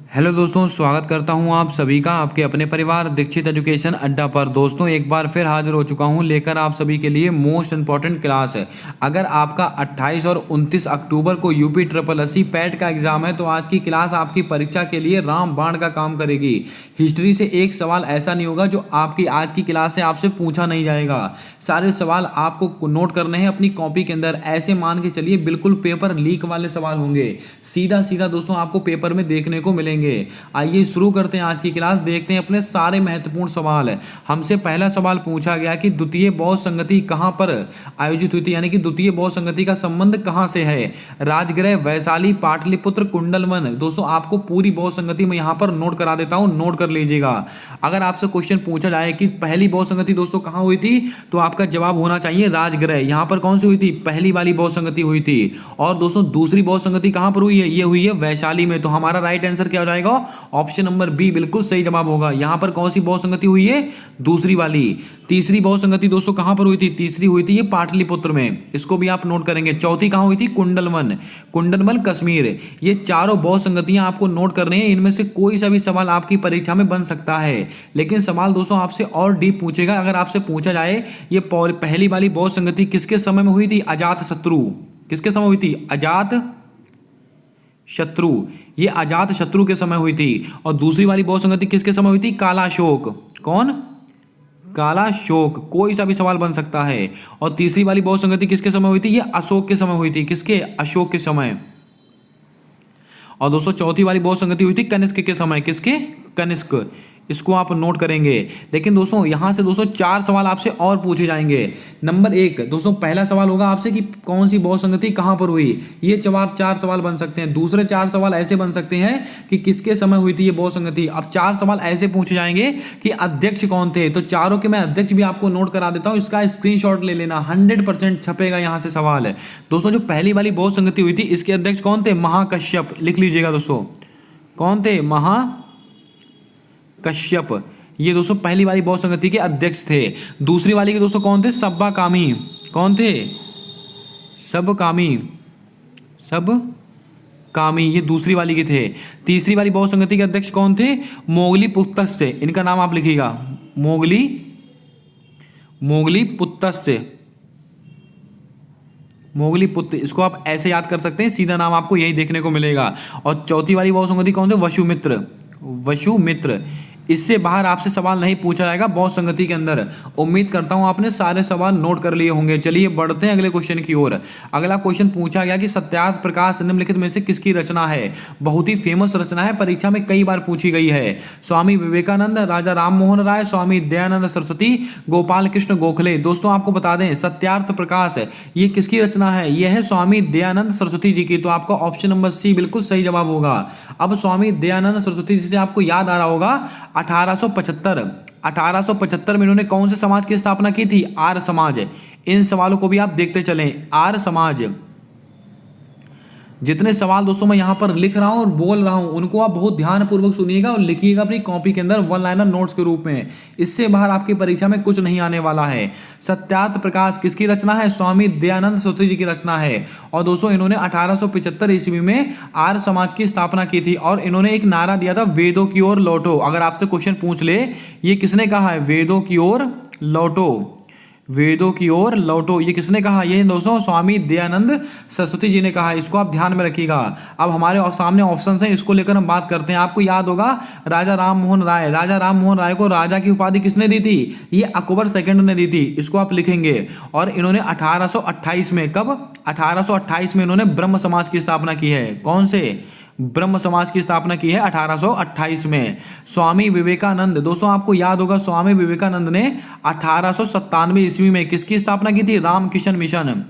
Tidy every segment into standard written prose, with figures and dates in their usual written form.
Hello दोस्तों, स्वागत करता हूं आप सभी का आपके अपने परिवार दीक्षित एजुकेशन अड्डा पर। दोस्तों एक बार फिर हाजिर हो चुका हूं लेकर आप सभी के लिए मोस्ट इंपॉर्टेंट क्लास है। अगर आपका 28 और 29 अक्टूबर को यूपी ट्रिपल एससी पैट का एग्जाम है तो आज की क्लास आपकी परीक्षा के लिए रामबाण का काम करेगी। हिस्ट्री से एक सवाल ऐसा नहीं होगा जो आपकी आज की क्लास से आपसे पूछा नहीं जाएगा। सारे सवाल आपको नोट करने हैं अपनी कॉपी के अंदर। ऐसे मान के चलिए बिल्कुल पेपर लीक वाले सवाल होंगे, सीधा सीधा दोस्तों आपको पेपर में देखने को मिलेंगे। आइए शुरू करते हैं आज की क्लास। देखते हैं अपने सारे महत्वपूर्ण सवाल। हमसे पहला सवाल पूछा गया कि द्वितीय बौद्ध संगति कहां पर आयोजित हुई थी, यानी कि द्वितीय बौद्ध संगति का संबंध कहां से है। राजगृह, वैशाली, पाटलिपुत्र, कुंडलवन। दोस्तों आपको पूरी बौद्ध संगति में यहां पर नोट करा देता हूं, नोट कर लीजिएगा। अगर आपसे क्वेश्चन पूछा जाए कि पहली बौद्ध संगति दोस्तों कहां हुई थी तो आपका जवाब होना चाहिए राजगृह। यहां पर कौन सी हुई थी, पहली वाली बौद्ध संगति हुई थी। और दोस्तों दूसरी बौद्ध संगति कहां पर हुई है, ये हुई है वैशाली में। तो हमारा राइट आंसर क्या हो जाएगा, ऑप्शन नंबर बी बिल्कुल सही जवाब होगा। यहां पर कौन सी बौद्ध संगति हुई है, दूसरी वाली। तीसरी बौद्ध संगति दोस्तों कहां पर हुई थी, तीसरी हुई थी ये पाटलिपुत्र में, इसको भी आप नोट करेंगे। चौथी कहां हुई थी, कुंडलवन, कुंडलवन कश्मीर। ये चारों बौद्ध संगतियां आपको नोट करने हैं। इनमें से कोई सा भी सवाल आपकी परीक्षा में बन सकता है, लेकिन सवाल दोस्तों आपसे और डीप पूछेगा। अगर आपसे पूछा जाए ये पहली वाली बौद्ध संगति किसके समय में हुई थी, अजात शत्रु। किसके समय हुई थी, अजात शत्रु। ये अजात शत्रु के समय हुई थी। और दूसरी वाली बौद्ध संगति किसके समय हुई थी, कालाशोक। कौन, कालाशोक। कोई सा भी सवाल बन सकता है। और तीसरी वाली बौद्ध संगति किसके समय हुई थी, ये अशोक के समय हुई थी। किसके, अशोक के समय। और दोस्तों चौथी वाली बौद्ध संगति हुई थी कनिष्क के समय। किसके, कनिष्क। इसको आप नोट करेंगे। लेकिन दोस्तों यहां से दोस्तों चार सवाल आपसे और पूछे जाएंगे। नंबर एक दोस्तों पहला सवाल होगा आपसे कि कौन सी बौद्ध संगति कहां पर हुई। ये चार सवाल बन सकते हैं। दूसरे चार सवाल ऐसे बन सकते हैं कि किसके समय हुई थी ये बौद्ध संगति। अब चार सवाल ऐसे पूछे जाएंगे कि अध्यक्ष कौन थे। तो चारों के मैं अध्यक्ष भी आपको नोट करा देता हूं, इसका स्क्रीनशॉट ले लेना, 100% छपेगा यहां से सवाल है। दोस्तों जो पहली वाली बौद्ध संगति हुई थी इसके अध्यक्ष कौन थे, महाकश्यप। लिख लीजिएगा दोस्तों, कौन थे, कश्यप। ये दोस्तों पहली वाली बौद्ध संगति के अध्यक्ष थे। दूसरी वाली के दोस्तों कौन थे, सब्बाकामी। कौन थे, सबकामी, सबकामी। ये दूसरी वाली के थे। तीसरी वाली बौद्ध संगति के अध्यक्ष कौन थे, मोगली पुत्तस्य। इनका नाम आप लिखिएगा, मोगली पुत्तस्य, मोगली पुत्र। इसको आप ऐसे याद कर सकते हैं, सीधा नाम आपको यही देखने को मिलेगा। और चौथी वाली बौद्ध संगति कौन थे, वसुमित्र, वसुमित्र। इससे बाहर आपसे सवाल नहीं पूछा जाएगा बौद्ध संगति के अंदर। उम्मीद करता हूं आपने सारे सवाल नोट कर लिए होंगे। चलिए बढ़ते हैं अगले क्वेश्चन की ओर। अगला क्वेश्चन पूछा गया कि सत्यार्थ प्रकाश निम्नलिखित में से किसकी रचना है। बहुत ही फेमस रचना है, परीक्षा में कई बार पूछी गई है। स्वामी विवेकानंद, राजा राम मोहन राय, स्वामी दयानंद सरस्वती, गोपाल कृष्ण गोखले। दोस्तों आपको बता दें सत्यार्थ प्रकाश ये किसकी रचना है, यह है स्वामी दयानंद सरस्वती जी की। तो आपका ऑप्शन नंबर सी बिल्कुल सही जवाब होगा। अब स्वामी दयानंद सरस्वती जी से आपको याद आ रहा होगा 1875 में इन्होंने कौन से समाज की स्थापना की थी, आर्य समाज। इन सवालों को भी आप देखते चलें, आर्य समाज। जितने सवाल दोस्तों मैं यहां पर लिख रहा हूं और बोल रहा हूं उनको आप बहुत ध्यानपूर्वक सुनिएगा और लिखिएगा अपनी कॉपी के अंदर वन लाइनर नोट्स के रूप में। इससे बाहर आपकी परीक्षा में कुछ नहीं आने वाला है। सत्यार्थ प्रकाश किसकी रचना है, स्वामी दयानंद सरस्वती जी की रचना है। और दोस्तों इन्होंने 1875 ईस्वी में आर्य समाज की स्थापना की थी और इन्होंने एक नारा दिया था, वेदों की ओर लौटो। अगर आपसे क्वेश्चन पूछ ले ये किसने कहा है, वेदों की ओर लौटो, वेदों की ओर लौटो। ये किसने कहा, ये दोस्तों स्वामी दयानंद सरस्वती जी ने कहा। इसको आप ध्यान में रखिएगा। अब हमारे सामने ऑप्शंस हैं, इसको लेकर हम बात करते हैं। आपको याद होगा राजा राम मोहन राय। राजा राम मोहन राय को राजा की उपाधि किसने दी थी, ये अकबर सेकंड ने दी थी। इसको आप लिखेंगे। और इन्होंने 1828 में, कब, 1828 में इन्होंने ब्रह्म समाज की स्थापना की है। कौन से, ब्रह्म समाज की स्थापना की है 1828 में। स्वामी विवेकानंद, दोस्तों आपको याद होगा स्वामी विवेकानंद ने 1897 ईस्वी में किसकी स्थापना की थी, रामकिशन मिशन,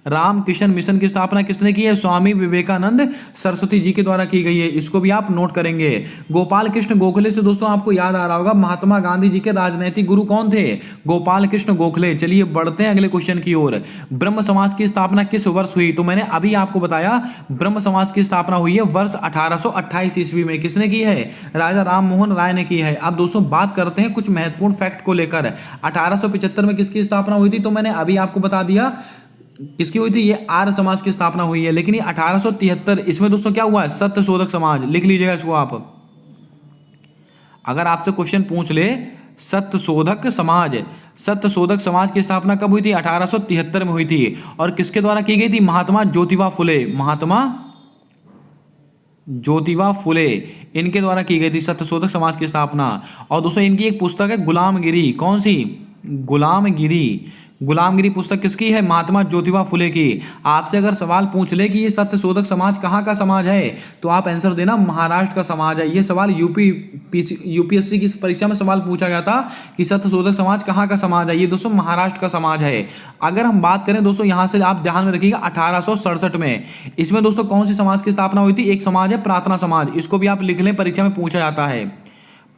रामकिशन मिशन की स्थापना किसने की है, स्वामी विवेकानंद सरस्वती जी के द्वारा की गई है। इसको भी आप नोट करेंगे। गोपाल कृष्ण गोखले से दोस्तों आपको याद आ रहा होगा महात्मा गांधी जी के राजनैतिक गुरु कौन थे, गोपाल कृष्ण गोखले। चलिए बढ़ते हैं अगले क्वेश्चन की ओर। ब्रह्म समाज की स्थापना किस वर्ष हुई, तो मैंने अभी आपको बताया ब्रह्म समाज की स्थापना हुई है वर्ष 1828 ईस्वी में। किसने की है, राजा राम मोहन राय ने की है। अब दोस्तों बात करते हैं कुछ महत्वपूर्ण फैक्ट को लेकर। 1875 में किसकी स्थापना हुई थी, तो मैंने अभी आपको बता दिया किसकी हुई थी? ये आर्य समाज की स्थापना हुई है। लेकिन ये 1873, इसमें दोस्तों क्या हुआ है? सत्यशोधक समाज। लिख लीजिएगा इसको आप। अगर आपसे क्वेश्चन पूछ ले सत्यशोधक समाज, सत्यशोधक समाज की स्थापना कब हुई थी? 1873 में हुई थी। और किसके द्वारा की गई थी? महात्मा ज्योतिबा फुले, महात्मा ज्योतिबा फुले, इनके द्वारा की गई थी सत्यशोधक समाज की स्थापना। और दोस्तों इनकी एक पुस्तक है गुलामगिरी। कौन सी? गुलामगिरी। गुलामगिरी पुस्तक किसकी है? महात्मा ज्योतिबा फुले की। आपसे अगर सवाल पूछ ले कि ये सत्यशोधक समाज कहाँ का समाज है, तो आप आंसर देना महाराष्ट्र का समाज है। ये सवाल यूपीएससी की परीक्षा में सवाल पूछा गया था कि सत्यशोधक समाज कहाँ का समाज है। ये दोस्तों महाराष्ट्र का समाज है। अगर हम बात करें दोस्तों, यहाँ से आप ध्यान में रखिएगा 1867 में, इसमें दोस्तों कौन सी समाज की स्थापना हुई थी? एक समाज है प्रार्थना समाज। इसको भी आप लिख लें, परीक्षा में पूछा जाता है।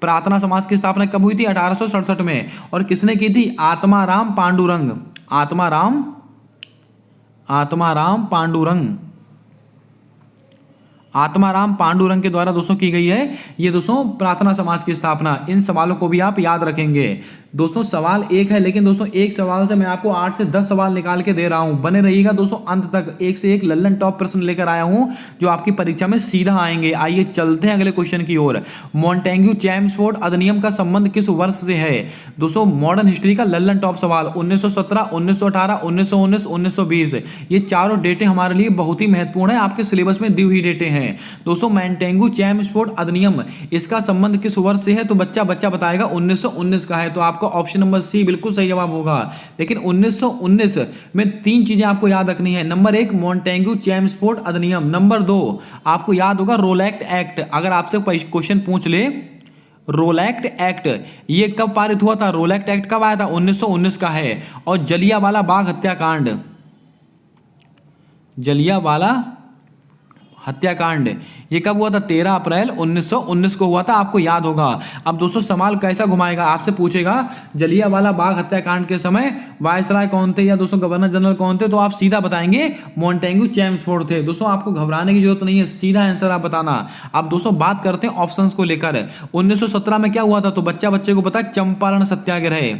प्रार्थना समाज की स्थापना कब हुई थी? 1867 में। और किसने की थी? आत्माराम पांडुरंग। आत्माराम पांडुरंग, आत्माराम पांडुरंग के द्वारा दोस्तों की गई है ये दोस्तों प्रार्थना समाज की स्थापना। इन सवालों को भी आप याद रखेंगे। दोस्तों सवाल एक है, लेकिन दोस्तों एक सवाल से मैं आपको 8 से 10 सवाल निकाल के दे रहा हूं। बने रहिएगा दोस्तों अंत तक। एक से एक लल्लन टॉप प्रश्न लेकर आया हूं जो आपकी परीक्षा में सीधा आएंगे। आइए चलते हैं अगले क्वेश्चन की ओर। मॉन्टेग्यू चैम्सफोर्ड अधिनियम का संबंध किस वर्ष से है? दोस्तों मॉडर्न हिस्ट्री का लल्लन टॉप सवाल। 1917, 1918, 1919, 1920। ये चारों डेटें हमारे लिए बहुत ही महत्वपूर्ण है, आपके सिलेबस में दी हुई डेटें हैं। दोस्तों मॉन्टेग्यू चैम्सफोर्ड अधिनियम, इसका संबंध किस वर्ष से है? तो बच्चा बताएगा 1919 का है। तो आपका ऑप्शन नंबर सी बिल्कुल सही जवाब होगा। लेकिन 1919 में 3 चीजें आपको याद रखनी है। नंबर 1 मॉन्टेग्यू चैम्सफोर्ड अधिनियम। नंबर 2 आपको याद होगा रोलैक्ट एक्ट। अगर आपसे क्वेश्चन पूछ ले रोलैक्ट एक्ट ये कब पारित हुआ था? रोलैक्ट एक्ट कब आया था? 1919 का है। और जलियांवाला बाग हत्याकांड, जलियांवाला हत्याकांड ये कब हुआ था? 13 अप्रैल 1919 को हुआ था। आपको याद होगा। अब दोस्तों सवाल कैसा घुमाएगा? आपसे पूछेगा जलियांवाला बाग हत्याकांड के समय वायसराय कौन थे या दोस्तों गवर्नर जनरल कौन थे, तो आप सीधा बताएंगे मॉन्टेग्यू चैम्सफोर्ड थे। दोस्तों आपको घबराने की जरूरत नहीं है, सीधा आंसर आप बताना। अब दोस्तों बात करते हैं ऑप्शंस को लेकर। 1917 में क्या हुआ था? तो बच्चे को पता, चंपारण सत्याग्रह।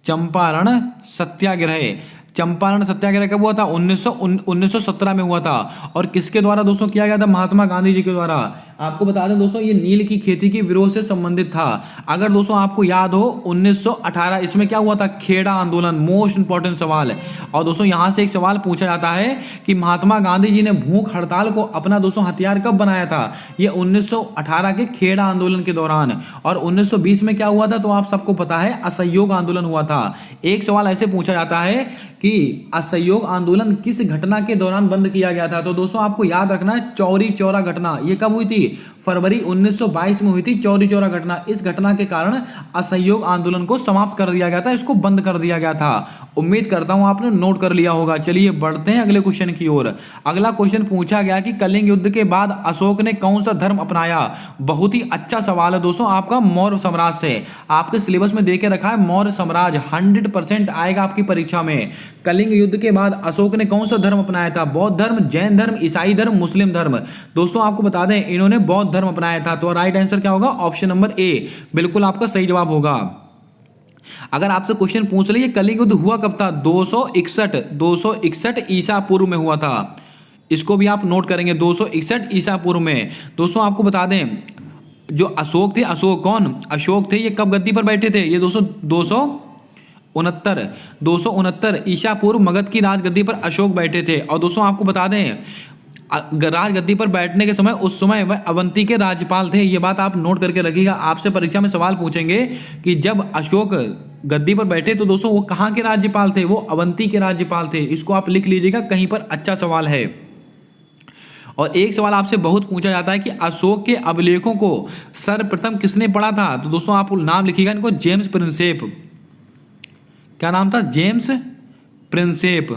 चंपारण सत्याग्रह, चंपारण सत्याग्रह कब हुआ था? 1917 में हुआ था। और किसके द्वारा दोस्तों किया गया था? महात्मा गांधी जी के द्वारा। आपको बता दें दोस्तों ये नील की खेती के विरोध से संबंधित था। अगर दोस्तों आपको याद हो 1918, इसमें क्या हुआ था? खेड़ा आंदोलन। मोस्ट इंपॉर्टेंट सवाल है। और दोस्तों यहां से एक सवाल पूछा जाता है कि महात्मा गांधी जी ने भूख हड़ताल को अपना दोस्तों हथियार कब बनाया था? ये 1918 के खेड़ा आंदोलन के दौरान। और 1920 में क्या हुआ था? तो आप सबको पता है असहयोग आंदोलन हुआ था। एक सवाल ऐसे पूछा जाता है कि असहयोग आंदोलन किस घटना के दौरान बंद किया गया था? तो दोस्तों आपको याद रखना है चौरी चौरा घटना। ये कब हुई थी? फरवरी 1922 में हुई थी चौरी चौरा घटना। इस घटना के कारण असहयोग आंदोलन को समाप्त कर दिया गया था, इसको बंद कर दिया गया था। उम्मीद करता हूं आपने नोट कर लिया होगा। चलिए बढ़ते हैं अगले क्वेश्चन की ओर। अगला क्वेश्चन पूछा गया कि कलिंग युद्ध के बाद अशोक ने कौन सा धर्म अपनाया? बहुत ही अच्छा सवाल है दोस्तों, आपका मौर्य साम्राज्य से। आपके सिलेबस में देके रखा है मौर्य साम्राज्य, 100% आएगा आपकी परीक्षा में। कलिंग युद्ध के बाद अशोक ने कौन सा धर्म अपनाया था? बौद्ध धर्म, जैन धर्म, ईसाई धर्म, मुस्लिम धर्म। दोस्तों आपको बता दें इन्होंने बौद्ध धर्म अपनाया था। तो राइट आंसर क्या होगा? ऑप्शन नंबर ए बिल्कुल आपका सही जवाब होगा। अगर आपसे क्वेश्चन पूछ ले कलिंग युद्ध हुआ कब था? 261 ईसा पूर्व में हुआ था। इसको भी आप नोट करेंगे, 261 ईसा पूर्व में। दोस्तों आपको बता दें जो अशोक थे, अशोक कौन? अशोक थे, ये कब गद्दी पर बैठे थे? ये दोस्तों 269 ईसा पूर्व मगध की राजगद्दी पर अशोक बैठे थे। और दोस्तों आपको बता दें राजगद्दी पर बैठने के समय उस समय वह अवंती के राज्यपाल थे। ये बात आप नोट करके रखिएगा। आपसे परीक्षा में सवाल पूछेंगे कि जब अशोक गद्दी पर बैठे तो दोस्तों वो कहाँ के राज्यपाल थे? वो अवंती के राज्यपाल थे। इसको आप लिख लीजिएगा, कहीं पर अच्छा सवाल है। और एक सवाल आपसे बहुत पूछा जाता है कि अशोक के अभिलेखों को सर्वप्रथम किसने पढ़ा था? तो दोस्तों आप नाम लिखिएगा इनको, जेम्स प्रिंसेप। क्या नाम था? James Prinsep.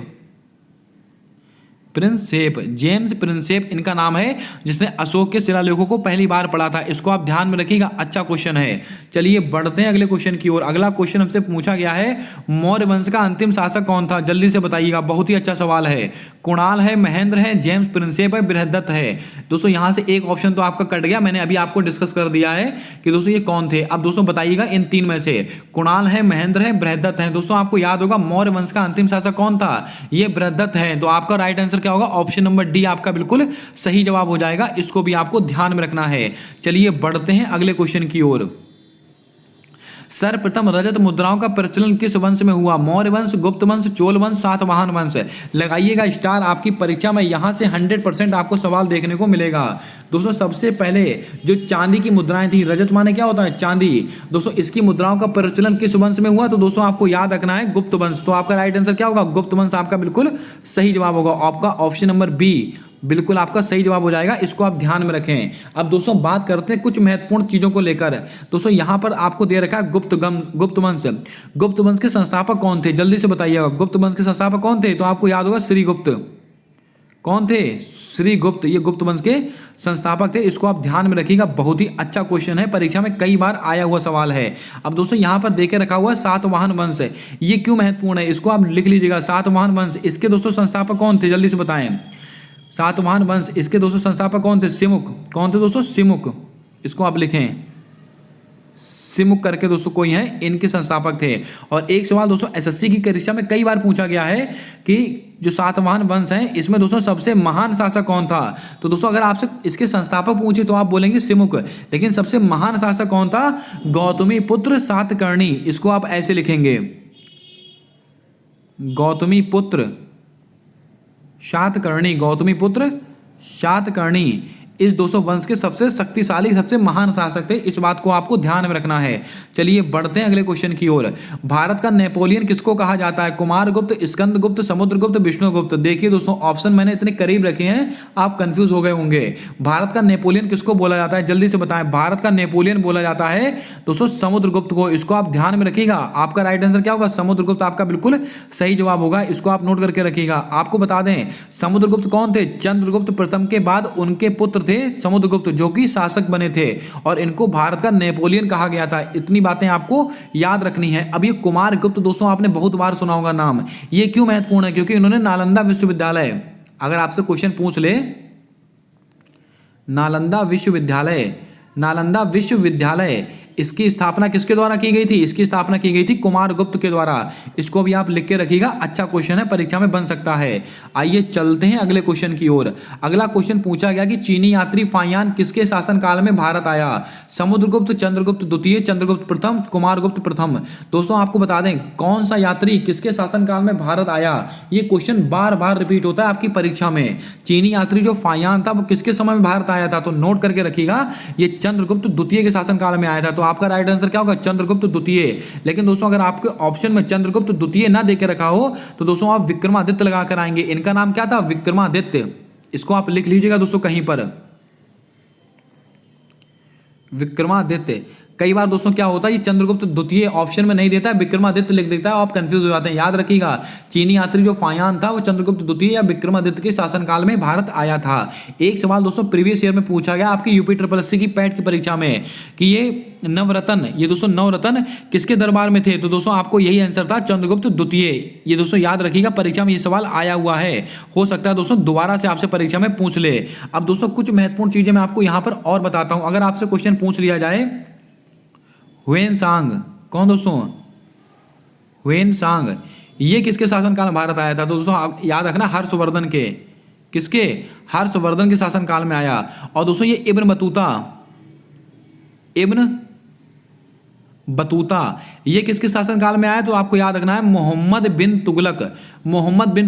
Prinsep, James Prinsep इनका नाम है, जिसने अशोक के शिलालेखों को पहली बार पढ़ा था। इसको आप ध्यान में रखिएगा, अच्छा क्वेश्चन है। चलिए बढ़ते हैं अगले क्वेश्चन की ओर। अगला क्वेश्चन हमसे पूछा गया है, मौर्य वंश का अंतिम शासक कौन था? जल्दी से बताइएगा, बहुत ही अच्छा सवाल है। कुणाल है, महेंद्र है, जेम्स प्रिंसेप है, बृहदत्त है। दोस्तों यहां से एक ऑप्शन तो आपका कट गया, मैंने अभी आपको डिस्कस कर दिया है कि दोस्तों ये कौन थे। अब दोस्तों बताइएगा इन तीन में से, कुणाल है, महेंद्र है, बृहदत्त है। दोस्तों आपको याद होगा मौर्य वंश का अंतिम शासक कौन था? ये बृहदत्त है। तो आपका राइट आंसर क्या होगा? ऑप्शन नंबर डी आपका बिल्कुल सही जवाब हो जाएगा। इसको भी आपको ध्यान में रखना है। चलिए बढ़ते हैं अगले क्वेश्चन की ओर। सर्वप्रथम रजत मुद्राओं का प्रचलन किस वंश में हुआ? मौर्य वंश, गुप्त वंश, चोल वंश, सातवाहन वंश। लगाइएगा स्टार, आपकी परीक्षा में यहां से 100% आपको सवाल देखने को मिलेगा। दोस्तों सबसे पहले जो चांदी की मुद्राएं थी, रजत माने क्या होता है? चांदी। दोस्तों इसकी मुद्राओं का प्रचलन किस वंश में हुआ? तो दोस्तों आपको याद रखना है गुप्त वंश। तो आपका राइट आंसर क्या होगा? गुप्त वंश आपका बिल्कुल सही जवाब होगा। आपका ऑप्शन नंबर बी बिल्कुल आपका सही जवाब हो जाएगा। इसको आप ध्यान में रखें। अब दोस्तों बात करते हैं कुछ महत्वपूर्ण चीजों को लेकर। दोस्तों यहां पर आपको दे रखा है गुप्त वंश। गुप्त वंश के संस्थापक कौन थे? जल्दी से बताइएगा, गुप्त वंश के संस्थापक कौन थे? तो आपको याद होगा श्रीगुप्त। कौन थे? श्रीगुप्त, ये गुप्त वंश के संस्थापक थे। इसको आप ध्यान में रखिएगा, बहुत ही अच्छा क्वेश्चन है, परीक्षा में कई बार आया हुआ सवाल है। अब दोस्तों यहां पर देके रखा हुआ सातवाहन वंश, ये क्यों महत्वपूर्ण है? इसको आप लिख लीजिएगा। सातवाहन वंश, इसके दोस्तों संस्थापक कौन थे? जल्दी से बताएं। सातवाहन वंश, इसके दोस्तों संस्थापक कौन थे? सिमुक। कौन थे दोस्तों? सिमुक। इसको आप लिखें, सिमुक करके दोस्तों कोई है, इनके संस्थापक थे। और एक सवाल दोस्तों एसएससी की परीक्षा में कई बार पूछा गया है कि जो सातवाहन वंश है इसमें दोस्तों सबसे महान शासक कौन था? तो दोस्तों अगर आपसे इसके संस्थापक पूछे तो आप बोलेंगे सिमुक, लेकिन सबसे महान शासक कौन था? गौतमी पुत्र सातकर्णी। इसको आप ऐसे लिखेंगे, गौतमी पुत्र सातकर्णी, गौतमी पुत्र सातकर्णी इस दोस्तों वंश के सबसे शक्तिशाली, सबसे महान शासक थे। इस बात को आपको ध्यान में रखना है। चलिए बढ़ते हैं अगले क्वेश्चन की ओर। भारत का नेपोलियन किसको कहा जाता है? कुमारगुप्त, स्कंदगुप्त, समुद्रगुप्त, विष्णुगुप्त। देखिए दोस्तों ऑप्शन मैंने इतने करीब रखे हैं, आप कंफ्यूज हो गए होंगे। भारत का नेपोलियन किसको बोला जाता है? जल्दी से बताएं। भारत का नेपोलियन बोला जाता है दोस्तों समुद्रगुप्त को। इसको आप ध्यान में रखिएगा, आपका राइट आंसर क्या होगा? समुद्रगुप्त आपका बिल्कुल सही जवाब होगा। इसको आप नोट करके रखिएगा। आपको बता दें समुद्रगुप्त कौन थे? चंद्रगुप्त प्रथम के बाद उनके पुत्र थे समुद्रगुप्त, जो कि शासक बने थे, और इनको भारत का नेपोलियन कहा गया था। इतनी बातें आपको याद रखनी है। अब ये कुमारगुप्त दोस्तों आपने बहुत बार सुना होगा नाम। ये क्यों महत्वपूर्ण है? क्योंकि इन्होंने नालंदा विश्वविद्यालय, अगर आपसे क्वेश्चन पूछ ले, नालंदा विश्वविद्यालय इसकी स्थापना किसके द्वारा की गई थी? इसकी स्थापना की गई थी कुमारगुप्त के द्वारा। इसको भी आप लिख के रखिएगा, अच्छा क्वेश्चन है, परीक्षा में बन सकता है। आइए चलते हैं अगले क्वेश्चन की ओर। अगला क्वेश्चन पूछा गया कि चीनी यात्री फाहियान किसके शासनकाल में भारत आया? समुद्रगुप्त, चंद्रगुप्त द्वितीय, चंद्रगुप्त प्रथम, कुमारगुप्त प्रथम। दोस्तों आपको बता दें कौन सा यात्री किसके शासनकाल में भारत आया? ये क्वेश्चन बार बार रिपीट होता है आपकी परीक्षा में। चीनी यात्री जो फाहियान था वो किसके समय में भारत आया था? तो नोट करके रखिएगा, ये चंद्रगुप्त द्वितीय के शासनकाल में आया था। तो आपका राइट आंसर क्या होगा? चंद्रगुप्त द्वितीय। लेकिन दोस्तों अगर आपके ऑप्शन में चंद्रगुप्त द्वितीय ना देके रखा हो तो दोस्तों आप विक्रमादित्य लगाकर आएंगे। इनका नाम क्या था? विक्रमादित्य। इसको आप लिख लीजिएगा दोस्तों कहीं पर, विक्रमादित्य। कई बार दोस्तों क्या होता है, ये चंद्रगुप्त द्वितीय ऑप्शन में नहीं देता है, विक्रमादित्य लिख देता है, आप कंफ्यूज हो जाते हैं। याद रखिएगा, चीनी यात्री जो फाहियान था वो चंद्रगुप्त द्वितीय या विक्रमादित्य के शासनकाल में भारत आया था। एक सवाल दोस्तों प्रीवियस ईयर में पूछा गया आपकी यूपी SSS की पैट की परीक्षा में कि ये नवरत्न, ये दोस्तों नवरत्न किसके दरबार में थे? तो दोस्तों आपको यही आंसर था, चंद्रगुप्त द्वितीय। ये दोस्तों याद रखिएगा, परीक्षा में ये सवाल आया हुआ है, हो सकता है दोस्तों दोबारा से आपसे परीक्षा में पूछ ले। अब दोस्तों कुछ महत्वपूर्ण चीजें मैं आपको यहाँ पर और बताता हूँ। अगर आपसे क्वेश्चन पूछ लिया जाए, ह्वेनसांग, कौन दोस्तों? ह्वेनसांग, ये किसके शासनकाल में भारत आया था? तो दोस्तों आप याद रखना, हर्षवर्धन के, किसके? हर्षवर्धन के शासनकाल में आया। और दोस्तों ये इब्न बतूता ये किसके शासनकाल में आया? तो आपको याद रखना है मोहम्मद बिन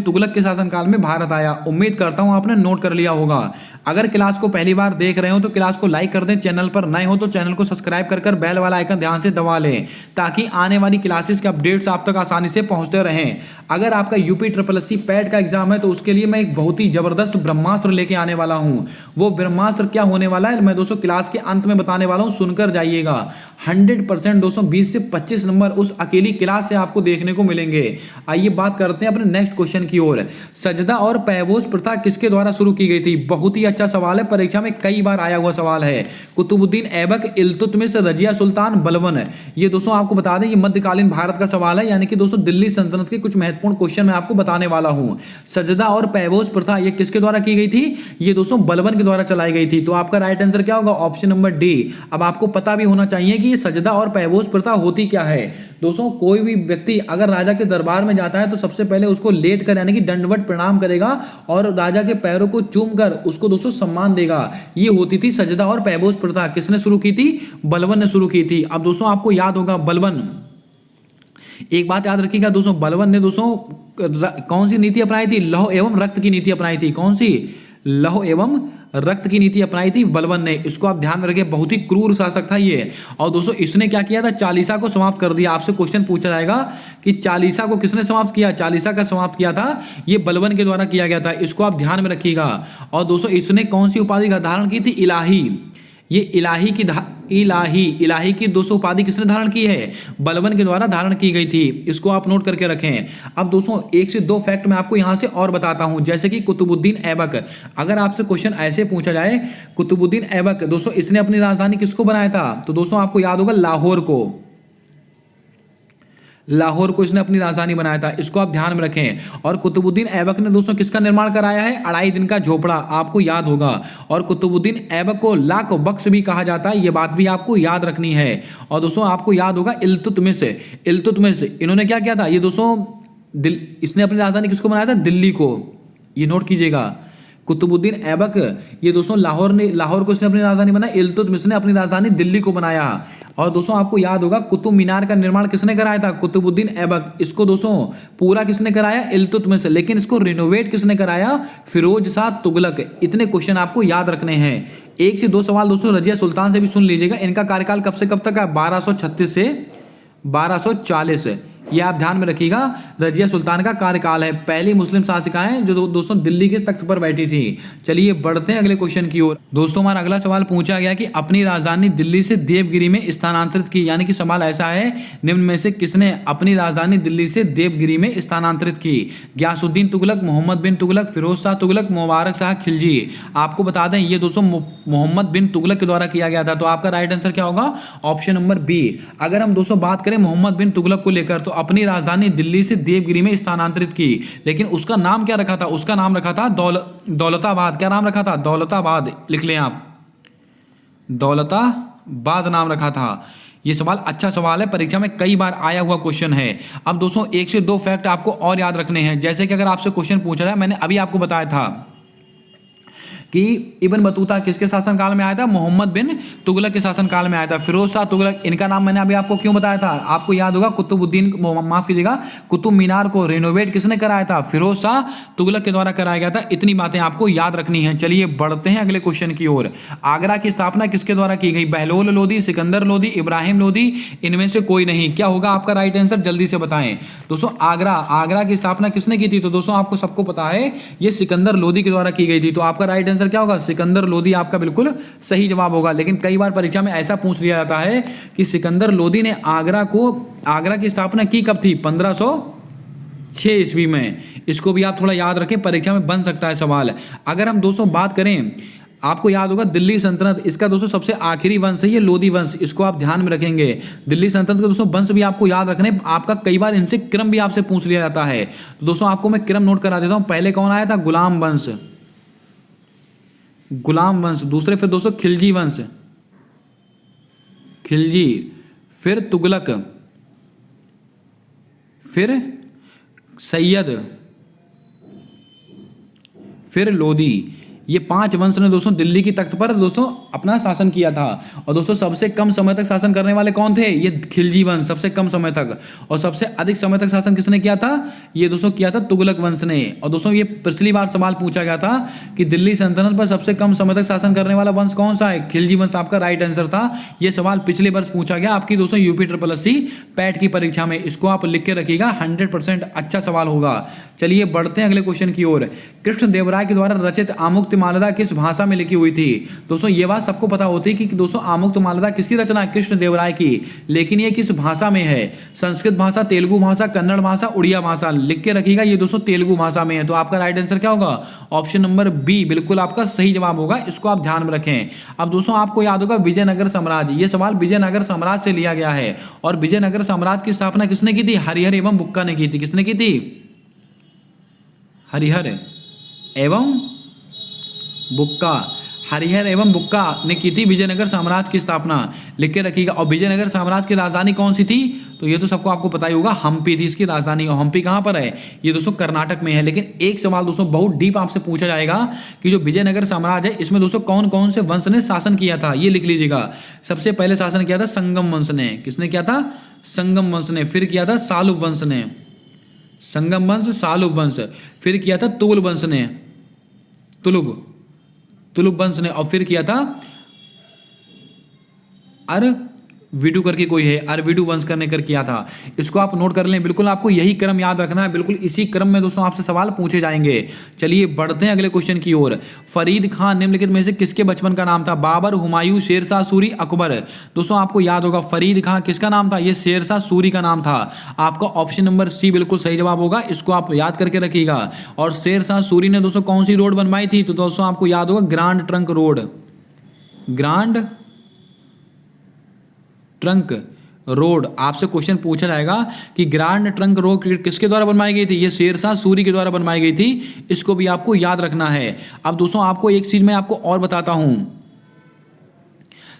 तुगलक के शासनकाल में भारत आया। उम्मीद करता हूं आपने नोट कर लिया होगा। अगर क्लास को पहली बार देख रहे हो तो क्लास को लाइक कर दें, चैनल पर नए हो तो चैनल को सब्सक्राइब कर बेल वाला आइकन ध्यान से दबा लें, ताकि आने वाली क्लासेस के अपडेट्स आप तक आसानी से पहुंचते रहें। अगर आपका यूपी SSS पैट का एग्जाम है तो उसके लिए मैं एक बहुत ही जबरदस्त ब्रह्मास्त्र लेके आने वाला हूँ। वो ब्रह्मास्त्र क्या होने वाला है मैं दोस्तों क्लास के अंत में बताने वाला हूँ, सुनकर जाइएगा। 100% दोस्तों 20 से 25 25 नंबर उस अकेली क्लास से आपको देखने को मिलेंगे। आइए बात करते हैं अपने नेक्स्ट क्वेश्चन की ओर। सजदा और पैबोस प्रथा किसके द्वारा शुरू की गई थी? बहुत ही अच्छा सवाल है, परीक्षा में कई बार आया हुआ सवाल है। कुतुबुद्दीन ऐबक, इल्तुतमिश, रजिया सुल्तान, बलबन। ये दोस्तों आपको बता दें ये मध्यकालीन भारत का सवाल है, यानी कि दोस्तों दिल्ली सल्तनत के कुछ महत्वपूर्ण क्वेश्चन मैं आपको बताने वाला हूं। सजदा और पैबोस प्रथा ये किसके द्वारा की गई थी? ये दोस्तों बलबन के द्वारा चलाई गई थी। तो आपका राइट आंसर क्या होगा? Option number D. अब आपको पता भी होना चाहिए कि ये सजदा और पैबोस प्रथा होती क्या है। दोस्तों कोई भी व्यक्ति अगर राजा के दरबार में जाता है तो सबसे पहले उसको लेट कर यानी कि दंडवत प्रणाम करेगा और राजा के पैरों को चूम कर उसको दोस्तों सम्मान देगा। ये होती थी सजदा और पैबोस प्रथा। किसने शुरू की थी? बलबन ने शुरू की थी। अब दोस्तों आपको याद होगा बलबन, एक बात याद रखिएगा दोस्तों, बलबन ने दोस्तों कौन सी नीति अपनाई थी? लौह एवं रक्त की नीति अपनाई थी। कौन सी? लौह एवं रक्त की नीति अपनाई थी बलबन ने। इसको आप ध्यान में रखिए, बहुत ही क्रूर शासक था ये। और दोस्तों इसने क्या किया था? चालीसा को समाप्त कर दिया। आपसे क्वेश्चन पूछा जाएगा कि चालीसा को किसने समाप्त किया? चालीसा का समाप्त किया था ये बलबन के द्वारा किया गया था। इसको आप ध्यान में रखिएगा। और दोस्तों इसने कौन सी उपाधि का धारण की थी? इलाही। ये इलाही की 200 उपाधि किसने धारण की है? बलबन के द्वारा धारण की गई थी। इसको आप नोट करके रखें। अब दोस्तों 1 से 2 फैक्ट मैं आपको यहां से और बताता हूं, जैसे कि कुतुबुद्दीन ऐबक। अगर आपसे क्वेश्चन ऐसे पूछा जाए, कुतुबुद्दीन ऐबक दोस्तों इसने अपनी राजधानी किसको बनाया था? तो दोस्तों आपको याद होगा लाहौर को। लाहौर को इसने अपनी राजधानी बनाया था। इसको आप ध्यान में रखें। और कुतुबुद्दीन ऐबक ने दोस्तों किसका निर्माण कराया है? 2.5 दिन का झोपड़ा, आपको याद होगा। और कुतुबुद्दीन ऐबक को लाख बख्श भी कहा जाता है, ये बात भी आपको याद रखनी है। और दोस्तों आपको याद होगा इल्तुतमिश इन्होंने क्या किया था? ये दोस्तों इसने अपनी राजधानी किसको बनाया था? दिल्ली को। ये नोट कीजिएगा। कुतुबुद्दीन ऐबक ये दोस्तों लाहौर को इसने अपनी राजधानी बनाया, इल्तुतमिश ने अपनी राजधानी दिल्ली को बनाया। और दोस्तों आपको याद होगा कुतुब मीनार का निर्माण किसने कराया था? कुतुबुद्दीन ऐबक। इसको दोस्तों पूरा किसने कराया? इल्तुतमिश। लेकिन इसको रिनोवेट किसने कराया? फिरोज शाह तुगलक। इतने क्वेश्चन आपको याद रखने हैं। 1 से 2 सवाल दोस्तों रजिया सुल्तान से भी सुन लीजिएगा। इनका कार्यकाल कब से कब तक है? 1236 से 1240। ये आप ध्यान में रखिएगा। रजिया सुल्तान का कार्यकाल है। पहली मुस्लिम शासिकाएं जो दोस्तों दिल्ली के तख्त पर बैठी थी। चलिए बढ़ते हैं अगले क्वेश्चन की ओर। दोस्तों हमारा अगला सवाल पूछा गया कि अपनी राजधानी दिल्ली से देवगिरी में स्थानांतरित की, यानी कि सवाल ऐसा है निम्न में से किसने अपनी राजधानी दिल्ली से देवगिरी में स्थानांतरित की? गयासुद्दीन तुगलक, मोहम्मद बिन तुगलक, फिरोज शाह तुगलक, मुबारक शाह खिलजी। आपको बता दें ये दोस्तों मोहम्मद बिन तुगलक के द्वारा किया गया था। तो आपका राइट आंसर क्या होगा? Option number B. अगर हम दोस्तों बात करें मोहम्मद बिन तुगलक को लेकर, तो अपनी राजधानी दिल्ली से देवगिरी में स्थानांतरित की, लेकिन उसका नाम क्या रखा था? उसका नाम रखा था दौलताबाद। क्या नाम रखा था? दौलताबाद। लिख लें आप, दौलताबाद नाम रखा था। ये सवाल अच्छा सवाल है, परीक्षा में कई बार आया हुआ क्वेश्चन है। अब दोस्तों 1 से 2 फैक्ट आपको और याद रखने हैं। जैसे कि अगर आपसे क्वेश्चन पूछा जाए, मैंने अभी आपको बताया था कि इब्न बतूता किसके शासनकाल में आया था? मोहम्मद बिन तुगलक के शासनकाल में आया था। फिरोज शाह तुगलक, इनका नाम मैंने अभी आपको क्यों बताया था? आपको याद होगा माफ कीजिएगा, कुतुब मीनार को रिनोवेट किसने कराया था? फिरोज शाह तुगलक के द्वारा कराया गया था। इतनी बातें आपको याद रखनी है। चलिए बढ़ते हैं अगले क्वेश्चन की ओर। आगरा की स्थापना किसके द्वारा की गई? बहलोल लोदी, सिकंदर लोदी, इब्राहिम लोदी, इनमें से कोई नहीं। क्या होगा आपका राइट आंसर? जल्दी से बताएं दोस्तों। आगरा की स्थापना किसने की थी? तो दोस्तों आपको सबको पता है ये सिकंदर लोदी के द्वारा की गई थी। तो आपका राइट आंसर क्या होगा? सिकंदर लोदी आपका बिल्कुल सही जवाब होगा। लेकिन कई बार परीक्षा में ऐसा पूछ लिया जाता है कि सिकंदर लोदी ने आगरा की स्थापना की कब थी? 1506 ईस्वी में। इसको भी आप थोड़ा याद रखें, परीक्षा में बन सकता है सवाल। अगर हम दोस्तों बात करें, आपको याद होगा दिल्ली सल्तनत, इसका दोस्तों सबसे आखिरी वंश है ये लोदी वंश। इसको आप ध्यान में रखेंगे। दिल्ली सल्तनत के दोस्तों वंश भी आपको याद रखने। आपका कई बार इनसे क्रम भी आपसे पूछ लिया जाता है। तो दोस्तों आपको मैं क्रम नोट करा देता हूं। पहले कौन आया था? गुलाम वंश। दूसरे फिर दोस्तों खिलजी वंश, फिर तुगलक, फिर सैयद, फिर लोदी। ये 5 वंश ने दोस्तों दिल्ली की तख्त पर दोस्तों अपना शासन किया था। और दोस्तों सबसे कम समय तक शासन करने वाले कौन थे? ये खिलजी वंश, सबसे कम समय तक। और सबसे अधिक समय तक शासन किसने किया था? ये दोस्तों किया था तुगलक वंश ने। और दोस्तों ये पिछली बार सवाल पूछा गया था कि दिल्ली सल्तनत पर सबसे कम समय तक शासन करने वाला वंश कौन सा है? खिलजी वंश आपका राइट आंसर था। ये सवाल पिछले वर्ष पूछा गया आपकी दोस्तों UP SSC पैट की परीक्षा में। इसको आप लिख के रखिएगा, 100% अच्छा सवाल होगा। चलिए बढ़ते हैं अगले क्वेश्चन की ओर। कृष्णदेवराय के द्वारा रचित आमुक्तमाल्यदा किस भाषा में लिखी हुई थी? दोस्तों ये बात सबको पता होती है कि दोस्तों आमुक्तमाल्यदा किसकी रचना है? कृष्णदेवराय की। लेकिन ये किस भाषा में है? संस्कृत भाषा, तेलुगु भाषा, कन्नड़ भाषा, उड़िया भाषा। लिख के रखिएगा, ये दोस्तों तेलुगु भाषा में है। तो आपका राइट आंसर क्या होगा? ऑप्शन नंबर बी बिल्कुल आपका सही जवाब होगा। इसको आप ध्यान में रखें। अब दोस्तों आपको याद होगा विजयनगर साम्राज्य, ये सवाल विजयनगर साम्राज्य से लिया गया है। और विजयनगर साम्राज्य की स्थापना किसने की थी? हरिहर एवं बुक्का ने की थी। किसने की थी? हरिहर एवं बुक्का। हरिहर एवं बुक्का ने की थी विजयनगर साम्राज्य की स्थापना। लिख के रखिएगा। और विजयनगर साम्राज्य की राजधानी कौन सी थी? तो ये तो सबको आपको पता ही होगा, हम्पी थी इसकी राजधानी। और हम्पी कहाँ पर है? ये दोस्तों कर्नाटक में है। लेकिन एक सवाल दोस्तों बहुत डीप आपसे पूछा जाएगा कि जो विजयनगर साम्राज्य है इसमें दोस्तों कौन कौन से वंश ने शासन किया था, ये लिख लीजिएगा। सबसे पहले शासन किया था संगम वंश ने। किसने किया था? संगम वंश ने। फिर किया था सालुब वंश ने, संगम वंश, सालुब वंश। फिर किया था तुगल वंश ने, तुलुब वंश ने। और फिर किया था अरविडु करके कोई है, अरविडु वंश करने कर किया था। इसको आप नोट कर लें। बिल्कुल आपको यही क्रम याद रखना है। बिल्कुल इसी क्रम में दोस्तों आपसे सवाल पूछे जाएंगे। चलिए बढ़ते हैं अगले क्वेश्चन की ओर। फरीद खान निम्नलिखित में से किसके बचपन का नाम था? बाबर, हुमायूं, शेरशाह सूरी, अकबर। दोस्तों आपको याद होगा फरीद खान किसका नाम था? ये शेरशाह सूरी का नाम था। आपका ऑप्शन नंबर सी बिल्कुल सही जवाब होगा। इसको आप याद करके रखिएगा। और शेरशाह सूरी ने दोस्तों कौन सी रोड बनवाई थी? तो दोस्तों आपको याद होगा grand trunk road, grand trunk road. आपसे क्वेश्चन पूछा जाएगा कि ग्रांड ट्रंक रोड किसके द्वारा बनवाई गई थी? ये शेरशाह सूरी के द्वारा बनवाई गई थी। इसको भी आपको याद रखना है। अब दोस्तों आपको एक चीज मैं आपको और बताता हूं।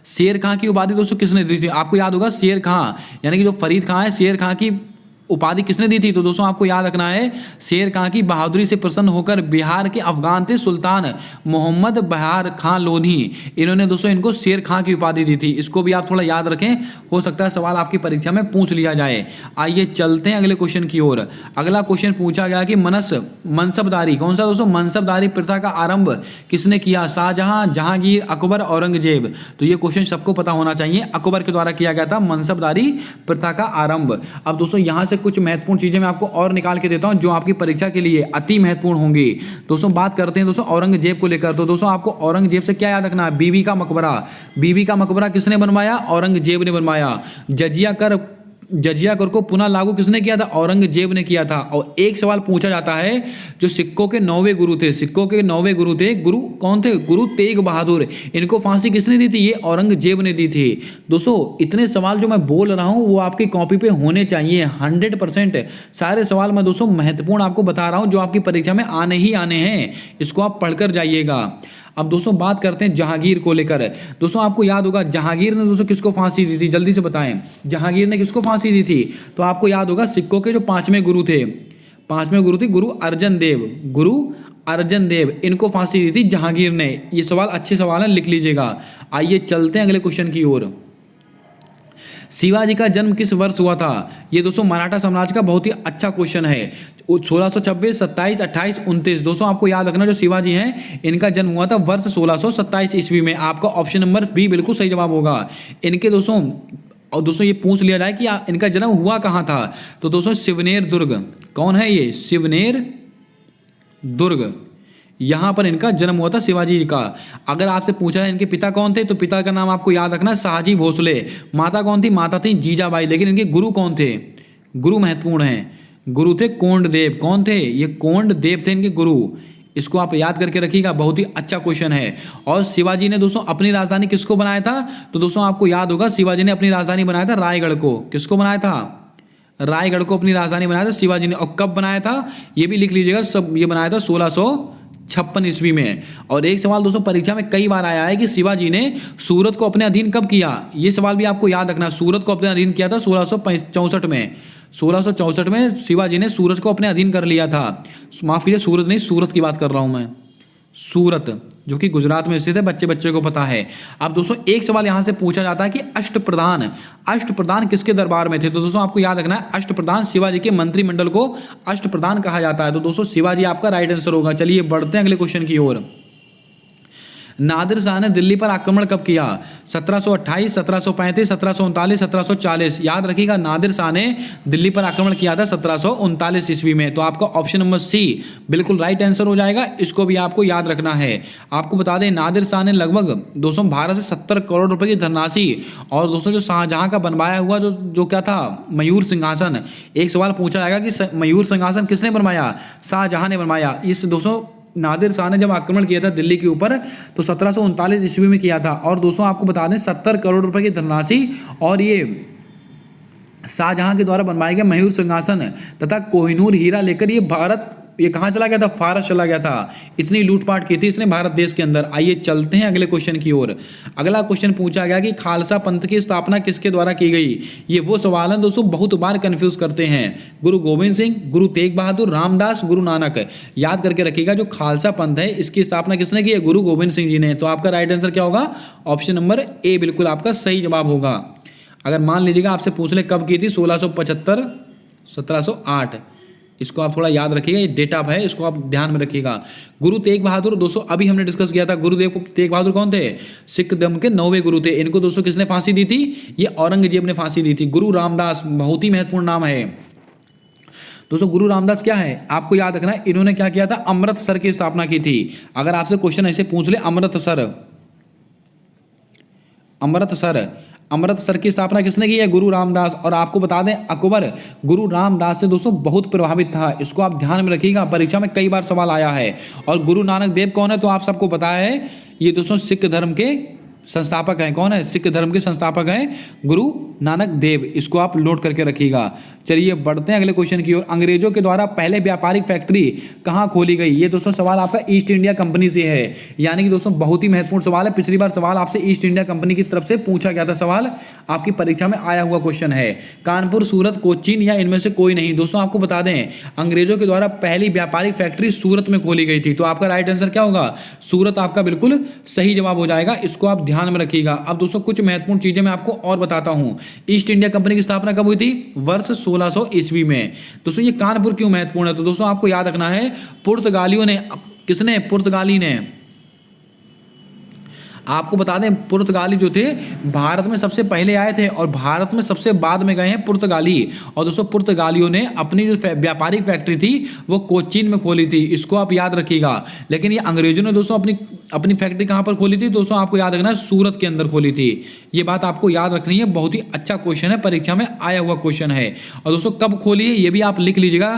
शेर खां की उपाधि दोस्तों किसने दी थी? आपको याद होगा शेर खां, यानी कि जो फरीद खां है, शेर खां की उपाधि किसने दी थी? तो दोस्तों आपको याद रखना है शेर खां की बहादुरी से प्रसन्न होकर बिहार के अफगान थे सुल्तान मोहम्मद बहार खां लोधी, इन्होंने दोस्तों इनको शेर खां की उपाधि दी थी। इसको भी आप थोड़ा याद रखें, हो सकता है सवाल आपकी परीक्षा में पूछ लिया जाए। आइए चलते हैं अगले क्वेश्चन की ओर। अगला क्वेश्चन पूछा गया कि मनसबदारी, कौन सा दोस्तों? मनसबदारी प्रथा का आरंभ किसने किया? शाहजहां, जहांगीर, अकबर, औरंगजेब। तो ये क्वेश्चन सबको पता होना चाहिए। अकबर के द्वारा किया गया था मनसबदारी प्रथा का आरंभ। अब दोस्तों यहां से कुछ महत्वपूर्ण चीजें मैं आपको और निकाल के देता हूं जो आपकी परीक्षा के लिए अति महत्वपूर्ण होंगी। दोस्तों बात करते हैं दोस्तों औरंगजेब को लेकर। तो दोस्तों आपको औरंगजेब से क्या याद रखना है? बीबी का मकबरा। बीबी का मकबरा किसने बनवाया? औरंगजेब ने बनवाया। जजिया कर को पुनः लागू किसने किया था? औरंगजेब ने किया था। और एक सवाल पूछा जाता है, जो सिक्कों के 9वें गुरु थे, सिक्कों के 9वें गुरु थे, गुरु कौन थे? गुरु तेग बहादुर। इनको फांसी किसने दी थी? ये औरंगजेब ने दी थी। दोस्तों इतने सवाल जो मैं बोल रहा हूं वो आपकी कॉपी पे होने चाहिए 100%। सारे सवाल मैं दोस्तों महत्वपूर्ण आपको बता रहा हूं जो आपकी परीक्षा में आने ही आने हैं। इसको आप पढ़कर जाइएगा। अब दोस्तों बात करते हैं जहांगीर को लेकर। दोस्तों आपको याद होगा जहांगीर ने दोस्तों किसको फांसी दी थी? जल्दी से बताएं, जहांगीर ने किसको फांसी दी थी? तो आपको याद होगा सिक्कों के जो 5वें गुरु थे, 5वें गुरु थे गुरु अर्जन देव, इनको फांसी दी थी जहांगीर ने। ये सवाल अच्छे सवाल है, लिख लीजिएगा। आइए चलते हैं अगले क्वेश्चन की ओर। शिवाजी का जन्म किस वर्ष हुआ था? ये दोस्तों मराठा साम्राज्य का बहुत ही अच्छा क्वेश्चन है। 1626, 27, 28, 29। दोस्तों आपको याद रखना जो शिवाजी हैं इनका जन्म हुआ था वर्ष 1627 ईस्वी में। आपका ऑप्शन नंबर बी बिल्कुल सही जवाब होगा। इनके दोस्तों, और दोस्तों ये पूछ लिया जाए कि इनका जन्म हुआ कहाँ था? तो दोस्तों शिवनेर दुर्ग। कौन है ये? शिवनेर दुर्ग, यहाँ पर इनका जन्म हुआ था शिवाजी जी का। अगर आपसे पूछा है इनके पिता कौन थे, तो पिता का नाम आपको याद रखना शाहजी भोसले। माता कौन थी? माता थी जीजाबाई। लेकिन इनके गुरु कौन थे? गुरु महत्वपूर्ण हैं। गुरु थे कोंडदेव। कौन थे? ये कोंडदेव थे इनके गुरु। इसको आप याद करके रखिएगा, बहुत ही अच्छा क्वेश्चन है। और शिवाजी ने दोस्तों अपनी राजधानी किसको बनाया था? तो दोस्तों आपको याद होगा शिवाजी ने अपनी राजधानी बनाया था रायगढ़ को। किसको बनाया था? रायगढ़ को अपनी राजधानी बनाया था शिवाजी ने। और कब बनाया था ये भी लिख लीजिएगा। सब ये बनाया था 1656 ईस्वी में। और एक सवाल दोस्तों परीक्षा में कई बार आया है कि शिवाजी ने सूरत को अपने अधीन कब किया? ये सवाल भी आपको याद रखना। सूरत को अपने अधीन किया था 1664 में। 1664 में शिवाजी ने सूरत को अपने अधीन कर लिया था। माफ कीजिए, सूरत नहीं, सूरत की बात कर रहा हूं मैं। सूरत जो कि गुजरात में स्थित है, बच्चे को पता है। अब दोस्तों एक सवाल यहां से पूछा जाता है कि अष्टप्रधान किसके दरबार में थे? तो दोस्तों आपको याद रखना है अष्टप्रधान शिवाजी के मंत्रिमंडल को अष्टप्रधान कहा जाता है। तो दोस्तों शिवाजी आपका राइट आंसर होगा। चलिए बढ़ते हैं अगले क्वेश्चन की ओर। नादिर शाह ने दिल्ली पर आक्रमण कब किया? 1728, 1735, 1739, 1740। याद रखिएगा, नादिर शाह ने दिल्ली पर आक्रमण किया था 1739 ईस्वी में। तो आपका ऑप्शन नंबर सी बिल्कुल राइट आंसर हो जाएगा। इसको भी आपको याद रखना है। आपको बता दें, नादिर शाह ने लगभग दोस्तों भारत से 70 करोड़ रुपए की धनराशि और दोस्तों जो शाहजहां का बनवाया हुआ जो क्या था, मयूर सिंहासन। एक सवाल पूछा जाएगा कि मयूर सिंहासन किसने बनवाया? शाहजहां ने बनवाया। इस दोस्तों नादिर शाह ने जब आक्रमण किया था दिल्ली के ऊपर तो 1739 ईस्वी में किया था। और दोस्तों आपको बता दें 70 करोड़ रुपए की धनराशि और ये शाहजहां के द्वारा बनवाए गए मयूर सिंहासन तथा कोहिनूर हीरा लेकर ये कहाँ चला गया था? फारस चला गया था। इतनी लूटपाट की थी इसने भारत देश के अंदर। आइए चलते हैं अगले क्वेश्चन की ओर। अगला क्वेश्चन पूछा गया कि खालसा पंथ की स्थापना किसके द्वारा की गई? ये वो सवाल है दोस्तों, बहुत बार कंफ्यूज करते हैं। गुरु गोविंद सिंह, गुरु तेग बहादुर, रामदास, गुरु नानक। याद करके रखिएगा, जो खालसा पंथ है इसकी स्थापना किसने की है? गुरु गोविंद सिंह जी ने। तो आपका राइट आंसर क्या होगा? ऑप्शन नंबर ए बिल्कुल आपका सही जवाब होगा। अगर मान लीजिएगा आपसे पूछ ले कब की थी, 1675, 1708। इसको आप थोड़ा याद रखिएगा, ये डेट ऑफ है, इसको आप ध्यान में रखिएगा। गुरु तेग बहादुर दोस्तों अभी हमने डिस्कस किया था। गुरुदेव तेग बहादुर कौन थे? सिख धर्म के 9वें गुरु थे। इनको दोस्तों किसने फांसी दी थी? ये औरंगजेब ने फांसी दी थी। गुरु रामदास बहुत ही महत्वपूर्ण नाम है दोस्तों। गुरु रामदास क्या है आपको याद रखना है, इन्होंने क्या किया था? अमृतसर की स्थापना की थी। अगर आपसे क्वेश्चन ऐसे पूछ ले, अमृतसर की स्थापना किसने की है? गुरु रामदास। और आपको बता दें अकबर गुरु रामदास से दोस्तों बहुत प्रभावित था। इसको आप ध्यान में रखिएगा, परीक्षा में कई बार सवाल आया है। और गुरु नानक देव कौन है? तो आप सबको पता है, ये दोस्तों सिख धर्म के संस्थापक हैं। कौन है? सिख धर्म के संस्थापक हैं गुरु नानक देव। इसको आप नोट करके रखिएगा। चलिए बढ़ते हैं अगले क्वेश्चन की ओर। अंग्रेजों के द्वारा पहले व्यापारिक फैक्ट्री कहाँ खोली गई? ये दोस्तों सवाल आपका ईस्ट इंडिया कंपनी से है। यानी कि दोस्तों बहुत ही महत्वपूर्ण सवाल है। पिछली बार सवाल आपसे ईस्ट इंडिया कंपनी की तरफ से पूछा गया था। सवाल आपकी परीक्षा में आया हुआ क्वेश्चन है। कानपुर, सूरत, कोचीन या इनमें से कोई नहीं। दोस्तों आपको बता दें, अंग्रेजों के द्वारा पहली व्यापारिक फैक्ट्री सूरत में खोली गई थी। तो आपका राइट आंसर क्या होगा? सूरत आपका बिल्कुल सही जवाब हो जाएगा। इसको आप ध्यान में रखिएगा। अब दोस्तों कुछ महत्वपूर्ण चीजें मैं आपको और बताता हूं। ईस्ट इंडिया कंपनी की स्थापना कब हुई थी? वर्ष 1600 ईस्वी में। दोस्तों ये कानपुर क्यों महत्वपूर्ण है? तो दोस्तों आपको याद रखना है, पुर्तगालियों ने, किसने? पुर्तगाली ने। आपको बता दें पुर्तगाली जो थे भारत में सबसे पहले आए थे और भारत में सबसे बाद में गए हैं पुर्तगाली। और दोस्तों पुर्तगालियों ने अपनी जो व्यापारिक फैक्ट्री थी वो कोचीन में खोली थी। इसको आप याद रखिएगा। लेकिन ये अंग्रेजों ने दोस्तों अपनी फैक्ट्री कहाँ पर खोली थी? दोस्तों आपको याद रखना है, सूरत के अंदर खोली थी। ये बात आपको याद रखनी है। बहुत ही अच्छा क्वेश्चन है, परीक्षा में आया हुआ क्वेश्चन है। और दोस्तों कब खोली है ये भी आप लिख लीजिएगा।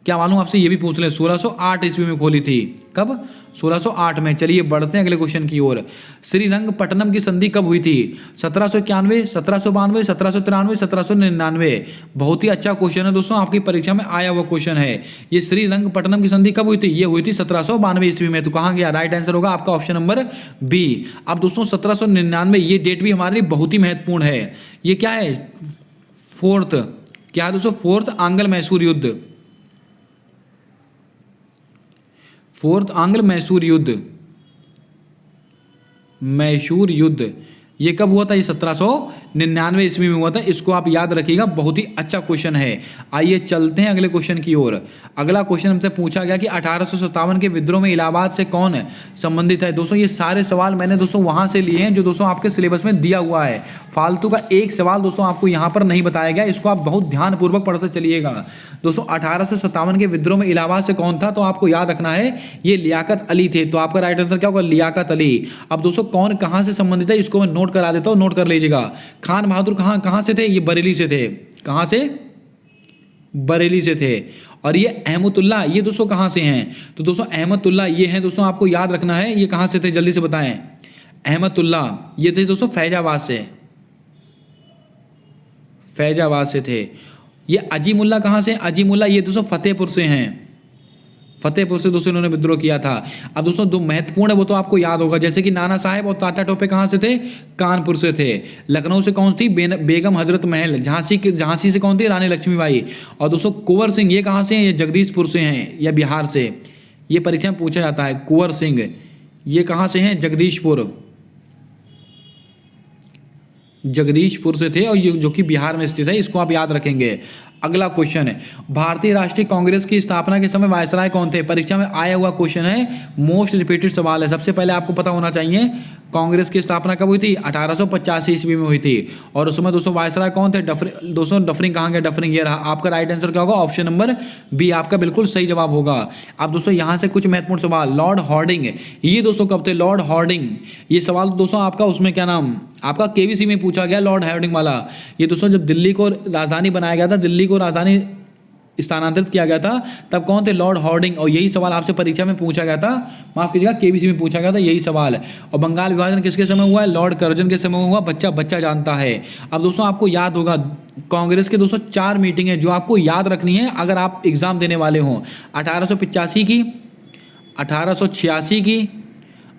क्या मालूम आपसे ये भी पूछ ले, 1608 ईस्वी में खोली थी। कब? 1608 में। चलिए बढ़ते हैं अगले क्वेश्चन की ओर। श्रीरंगपट्टनम की संधि कब हुई थी? 1791, 1792, 1793, 1799। बहुत ही अच्छा क्वेश्चन है दोस्तों, आपकी परीक्षा में आया हुआ क्वेश्चन है। ये श्रीरंगपट्टनम की संधि कब हुई थी? ये हुई थी 1792 ईस्वी में। तो कहाँ गया? राइट आंसर होगा आपका ऑप्शन नंबर बी। अब दोस्तों 1799 ये डेट भी हमारे लिए बहुत ही महत्वपूर्ण है। ये क्या है? फोर्थ, क्या है दोस्तों? फोर्थ आंग्ल मैसूर युद्ध। फोर्थ आंग्ल मैसूर युद्ध ये कब हुआ था? ये 1799 ईस्वी में हुआ था। इसको आप याद रखिएगा, बहुत ही अच्छा क्वेश्चन है। आइए चलते हैं अगले क्वेश्चन की ओर। अगला क्वेश्चन हमसे पूछा गया कि 1857 के विद्रोह में इलाहाबाद से कौन संबंधित है? दोस्तों ये सारे सवाल मैंने दोस्तों वहां से लिए हैं जो दोस्तों आपके सिलेबस में दिया हुआ है। फालतू का एक सवाल दोस्तों आपको यहाँ पर नहीं बताया गया। इसको आप बहुत ध्यानपूर्वक पढ़ते चलिएगा। दोस्तों 1857 के विद्रोह में इलाहाबाद से कौन था? तो आपको याद रखना है, ये लियाकत अली थे। तो आपका राइट आंसर क्या होगा? लियाकत अली। अब दोस्तों कौन कहां से संबंधित है इसको मैं नोट करा देता हूं, नोट कर लीजिएगा। खान बहादुर कहां से थे? ये बरेली से थे। कहां से? बरेली से थे। और ये अहमदुल्ला, ये दोस्तों कहां से हैं? तो दोस्तों अहमदुल्ला ये हैं दोस्तों, आपको याद रखना है। ये कहां से थे जल्दी से बताएं। अहमदुल्ला ये थे दोस्तों फैजाबाद से थे। ये अजीमुल्ला कहां से? अजीमुल्ला ये दोस्तों फतेहपुर से हैं। फतेहपुर से दोस्तों इन्होंने विद्रोह किया था। अब दोस्तों जो महत्वपूर्ण है वो तो आपको याद होगा, जैसे कि नाना साहेब और तात्या टोपे कहाँ से थे? कानपुर से थे। लखनऊ से कौन थी? बेगम हजरत महल। झांसी से कौन थी? रानी लक्ष्मीबाई। और दोस्तों कुंवर सिंह ये कहाँ से हैं? ये जगदीशपुर से हैं या बिहार से। ये परीक्षा में पूछा जाता है। कुंवर सिंह ये कहाँ से हैं? जगदीशपुर से थे और ये जो कि बिहार में स्थित है। इसको आप याद रखेंगे। अगला क्वेश्चन है, भारतीय राष्ट्रीय कांग्रेस की स्थापना के समय वायसराय कौन थे? परीक्षा में आया हुआ क्वेश्चन है, मोस्ट रिपीटेड सवाल है। सबसे पहले आपको पता होना चाहिए कांग्रेस की स्थापना कब हुई थी? 1885 ईस्वी में हुई थी। और उस समय दोस्तों वायसराय कौन थे? डफरिंग कहाँ गया? डफरिंग ये रहा। आपका राइट आंसर क्या होगा? ऑप्शन नंबर बी आपका बिल्कुल सही जवाब होगा। अब दोस्तों यहाँ से कुछ महत्वपूर्ण सवाल, लॉर्ड हॉर्डिंग ये दोस्तों कब थे? लॉर्ड हॉर्डिंग, ये सवाल दोस्तों आपका उसमें क्या नाम, आपका केबीसी में पूछा गया लॉर्ड हॉर्डिंग वाला। ये दोस्तों जब दिल्ली को राजधानी बनाया गया था, दिल्ली को राजधानी स्थानांतरित किया गया था, तब कौन थे? Lord Harding. और यही सवाल आपसे परीक्षा में पूछा गया था, माफ कीजिएगा केबीसी में पूछा गया था यही सवाल। और बंगाल विभाजन किसके समय हुआ है? लॉर्ड कर्जन के समय हुआ। बच्चा जानता है। अब दोस्तों आपको याद होगा कांग्रेस के दोस्तों 4 मीटिंगें जो आपको याद रखनी है अगर आप एग्जाम देने वाले हों। 1885 की, 1886 की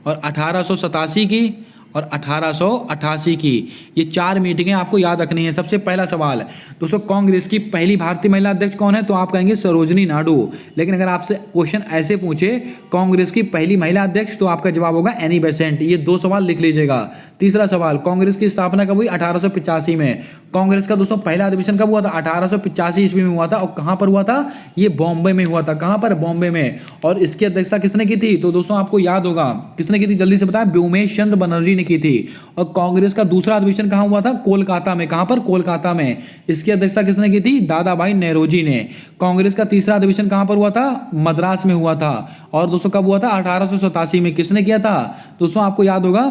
और 1887 की और 1888 की, ये 4 मीटिंगें आपको याद रखनी है। सबसे पहला सवाल दोस्तों, कांग्रेस की पहली भारतीय महिला अध्यक्ष कौन है? तो आप कहेंगे सरोजनी नायडू। लेकिन अगर आपसे क्वेश्चन ऐसे पूछे कांग्रेस की पहली महिला अध्यक्ष, तो आपका जवाब होगा एनी बेसेंट। ये 2 सवाल लिख लीजिएगा। तीसरा सवाल, कांग्रेस की स्थापना कब हुई? 1885 में। कांग्रेस का दोस्तों पहला अधिवेशन कब हुआ था? 1885 ईस्वी में हुआ था। और कहां पर हुआ था? ये बॉम्बे में हुआ था। कहां पर? बॉम्बे में। और इसकी अध्यक्षता किसने की थी? तो दोस्तों आपको याद होगा किसने की थी, जल्दी से बताएं। व्योमेश चंद्र बनर्जी ने की थी। और कांग्रेस का दूसरा अधिवेशन कहां हुआ था? कोलकाता में। कहां पर? कोलकाता में। इसकी अध्यक्षता किसने की थी? दादा भाई नौरोजी ने। कांग्रेस का तीसरा अधिवेशन कहां पर हुआ था? मद्रास में हुआ था। और दोस्तों कब हुआ था? 1887 में। किसने किया था? दोस्तों आपको याद होगा,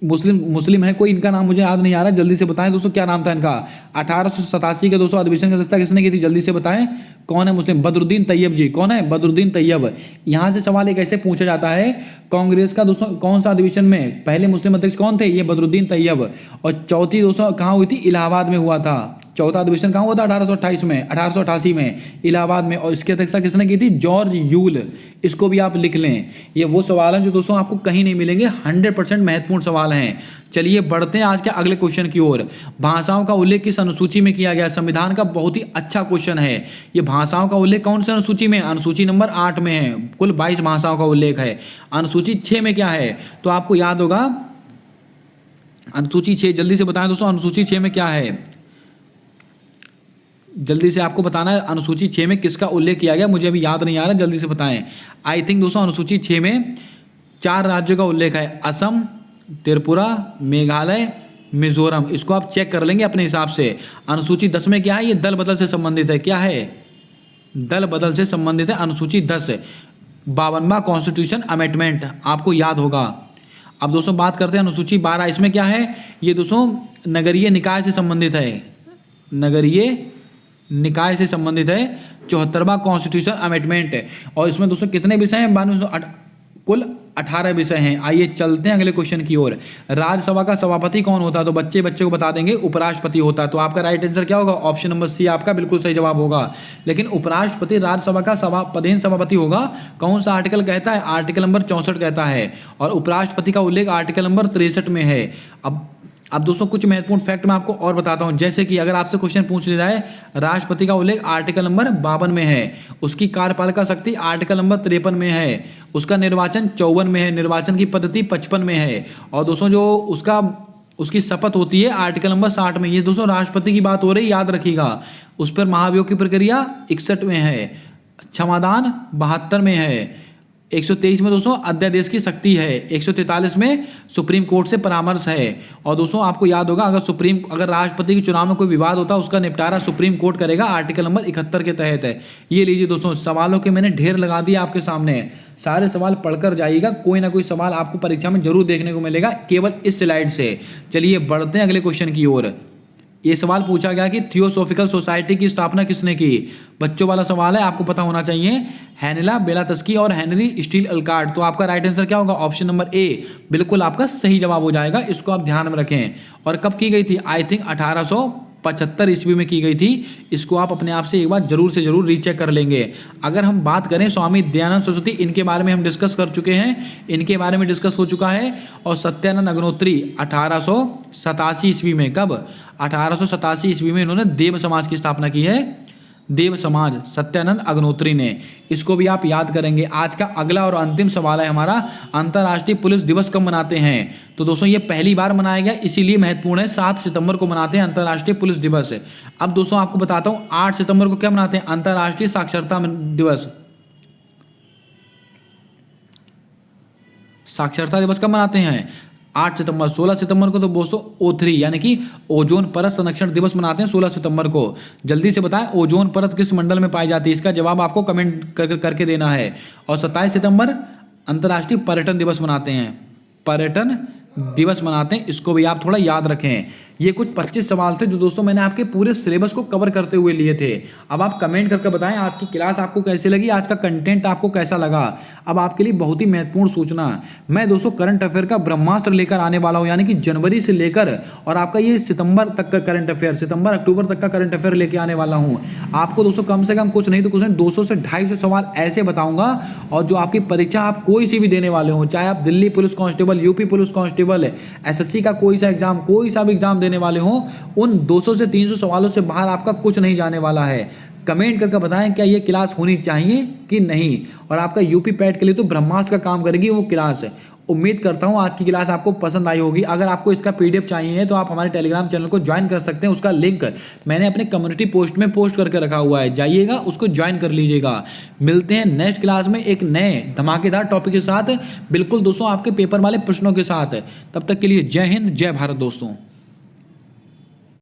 मुस्लिम है कोई, इनका नाम मुझे याद नहीं आ रहा, जल्दी से बताएं दोस्तों क्या नाम था इनका। 1887 के दोस्तों अधिवेशन की अध्यक्षता किसने की थी? जल्दी से बताएं कौन है मुस्लिम? बदरुद्दीन तैयब जी। कौन है? बदरुद्दीन तैयब। यहां से सवाल एक ऐसे पूछा जाता है, कांग्रेस का दोस्तों कौन सा अधिवेशन में पहले मुस्लिम अध्यक्ष कौन थे? ये बदरुद्दीन तैयब। और चौथी दोस्तों कहां हुई थी? इलाहाबाद में हुआ था। चौथा अधिवेशन कहां हुआ था? 1828 में, 1888 में इलाहाबाद में। और इसकी अध्यक्षता किसने की थी? George Yule. इसको भी आप लिख लें। ये वो सवाल हैं जो दोस्तों आपको कहीं नहीं मिलेंगे, 100% महत्वपूर्ण सवाल हैं। चलिए बढ़ते हैं आज के अगले क्वेश्चन की ओर। भाषाओं का उल्लेख किस अनुसूची में किया गया? संविधान का बहुत ही अच्छा क्वेश्चन है। ये भाषाओं का उल्लेख कौन सी अनुसूची में? अनुसूची नंबर 8 में है। कुल 22 भाषाओं का उल्लेख है। अनुसूची 6 में क्या है? तो आपको याद होगा अनुसूची 6, जल्दी से बताएं दोस्तों अनुसूची 6 में क्या है? जल्दी से आपको बताना है अनुसूची 6 में किसका उल्लेख किया गया, मुझे अभी याद नहीं आ रहा, जल्दी से बताएं। आई थिंक दोस्तों अनुसूची 6 में 4 राज्यों का उल्लेख है, असम, त्रिपुरा, मेघालय, मिजोरम। इसको आप चेक कर लेंगे अपने हिसाब से। अनुसूची 10 में क्या है? ये दल बदल से संबंधित है। क्या है? दल बदल से संबंधित है। अनुसूची 10 52वां कॉन्स्टिट्यूशन अमेंडमेंट, आपको याद होगा। अब दोस्तों बात करते हैं अनुसूची 12, इसमें क्या है? ये दोस्तों नगरीय निकाय से संबंधित है। नगरीय निकाय से संबंधित है। 74वां कॉन्स्टिट्यूशन अमेंडमेंट है। और इसमें दोस्तों कितने विषय हैं? कुल 18 विषय हैं। आइए चलते हैं अगले क्वेश्चन की ओर। राज्यसभा का सभापति कौन होता है? तो बच्चे को बता देंगे उपराष्ट्रपति होता है। तो आपका राइट आंसर क्या होगा? ऑप्शन नंबर सी आपका बिल्कुल सही जवाब होगा। लेकिन उपराष्ट्रपति राज्यसभा का पदेन सभापति होगा। कौन सा आर्टिकल कहता है? आर्टिकल नंबर 64 कहता है। और उपराष्ट्रपति का उल्लेख आर्टिकल नंबर 63 में है। अब दोस्तों कुछ महत्वपूर्ण फैक्ट मैं आपको और बताता हूं। जैसे कि अगर आपसे क्वेश्चन पूछ लिया जाए, राष्ट्रपति का उल्लेख आर्टिकल नंबर 52 में है। उसकी कार्यपालिका शक्ति आर्टिकल नंबर 53 में है। उसका निर्वाचन 54 में है। निर्वाचन की पद्धति 55 में है। और दोस्तों जो उसकी शपथ होती है आर्टिकल नंबर 60 में। ये दोस्तों राष्ट्रपति की बात हो रही, याद रखिएगा। उस पर महाभियोग की प्रक्रिया 61 में है। क्षमादान 72 में है। 123 में दोस्तों अध्यादेश की शक्ति है। 143 में सुप्रीम कोर्ट से परामर्श है। और दोस्तों आपको याद होगा अगर राष्ट्रपति के चुनाव में कोई विवाद होता है उसका निपटारा सुप्रीम कोर्ट करेगा, आर्टिकल नंबर 71 के तहत है। ये लीजिए दोस्तों, सवालों के मैंने ढेर लगा दिया आपके सामने। सारे सवाल पढ़कर जाइएगा, कोई ना कोई सवाल आपको परीक्षा में जरूर देखने को मिलेगा केवल इस स्लाइड से। चलिए बढ़ते हैं अगले क्वेश्चन की ओर। ये सवाल पूछा गया कि थियोसॉफिकल सोसाइटी की स्थापना किसने की? बच्चों वाला सवाल है, आपको पता होना चाहिए। हेनेला बेलातस्की और हेनरी स्टील अल्कार्ट। तो आपका राइट आंसर क्या होगा? ऑप्शन नंबर ए बिल्कुल आपका सही जवाब हो जाएगा। इसको आप ध्यान में रखें। और कब की गई थी? आई थिंक 1875 ईस्वी में की गई थी। इसको आप अपने आप से एक बार जरूर से जरूर रीचेक कर लेंगे। अगर हम बात करें स्वामी दयानंद सरस्वती, इनके बारे में हम डिस्कस कर चुके हैं, इनके बारे में डिस्कस हो चुका है। और सत्यानंद अग्निहोत्री 1887 ईस्वी में, कब? 1887 ईस्वी में इन्होंने देव समाज की स्थापना की है। देव समाज, सत्यानंद अग्नोत्री ने। इसको भी आप याद करेंगे। आज का अगला और अंतिम सवाल है हमारा, अंतर्राष्ट्रीय पुलिस दिवस कब मनाते हैं? तो दोस्तों ये पहली बार मनाया गया, इसीलिए महत्वपूर्ण है। 7 सितंबर को मनाते हैं अंतर्राष्ट्रीय पुलिस दिवस। अब दोस्तों आपको बताता हूं 8 सितंबर को क्या मनाते हैं? अंतर्राष्ट्रीय साक्षरता दिवस। साक्षरता दिवस कब मनाते हैं? 8 सितंबर। 16 सितंबर को तो दोस्तों O3 यानी कि ओजोन परत संरक्षण दिवस मनाते हैं 16 सितंबर को। जल्दी से बताएं ओजोन परत किस मंडल में पाई जाती है? इसका जवाब आपको कमेंट करके देना है। और 27 सितंबर अंतर्राष्ट्रीय पर्यटन दिवस मनाते हैं। पर्यटन दिवस मनाते हैं, इसको भी आप थोड़ा याद रखें। ये कुछ 25 सवाल थे जो दोस्तों मैंने आपके पूरे सिलेबस को कवर करते हुए लिए थे। अब आप कमेंट करके बताएं आज की क्लास आपको कैसी लगी, आज का कंटेंट आपको कैसा लगा। अब आपके लिए बहुत ही महत्वपूर्ण सूचना, मैं दोस्तों करंट अफेयर का ब्रह्मास्त्र लेकर आने वाला हूं, यानी कि जनवरी से लेकर और आपका ये सितंबर तक का करंट अफेयर, सितंबर अक्टूबर तक का करंट अफेयर लेके आने वाला हूं। आपको दोस्तों कम से कम कुछ नहीं तो कुछ नहीं 200 से 250 सवाल ऐसे बताऊंगा, और जो आपकी परीक्षा आप कोई सी भी देने वाले हो, चाहे आप Delhi police constable, UP police constable, SSC का कोई सा एग्जाम, कोई सा भी एग्जाम देने वाले हो, उन 200 से 300 सवालों से बाहर आपका कुछ नहीं जाने वाला है। कमेंट करके बताएं क्या ये क्लास होनी चाहिए कि नहीं, और आपका यूपी पैट के लिए तो ब्रह्मास्त्र का काम करेगी वो क्लास। उम्मीद करता हूं आज की क्लास आपको पसंद आई होगी। अगर आपको इसका पीडीएफ चाहिए तो आप हमारे टेलीग्राम चैनल को ज्वाइन कर सकते हैं। उसका लिंक मैंने अपने कम्युनिटी पोस्ट में पोस्ट करके रखा हुआ है, जाइएगा उसको ज्वाइन कर लीजिएगा। मिलते हैं नेक्स्ट क्लास में एक नए धमाकेदार टॉपिक के साथ, बिल्कुल दोस्तों आपके पेपर वाले प्रश्नों के साथ। तब तक के लिए जय हिंद, जय भारत दोस्तों।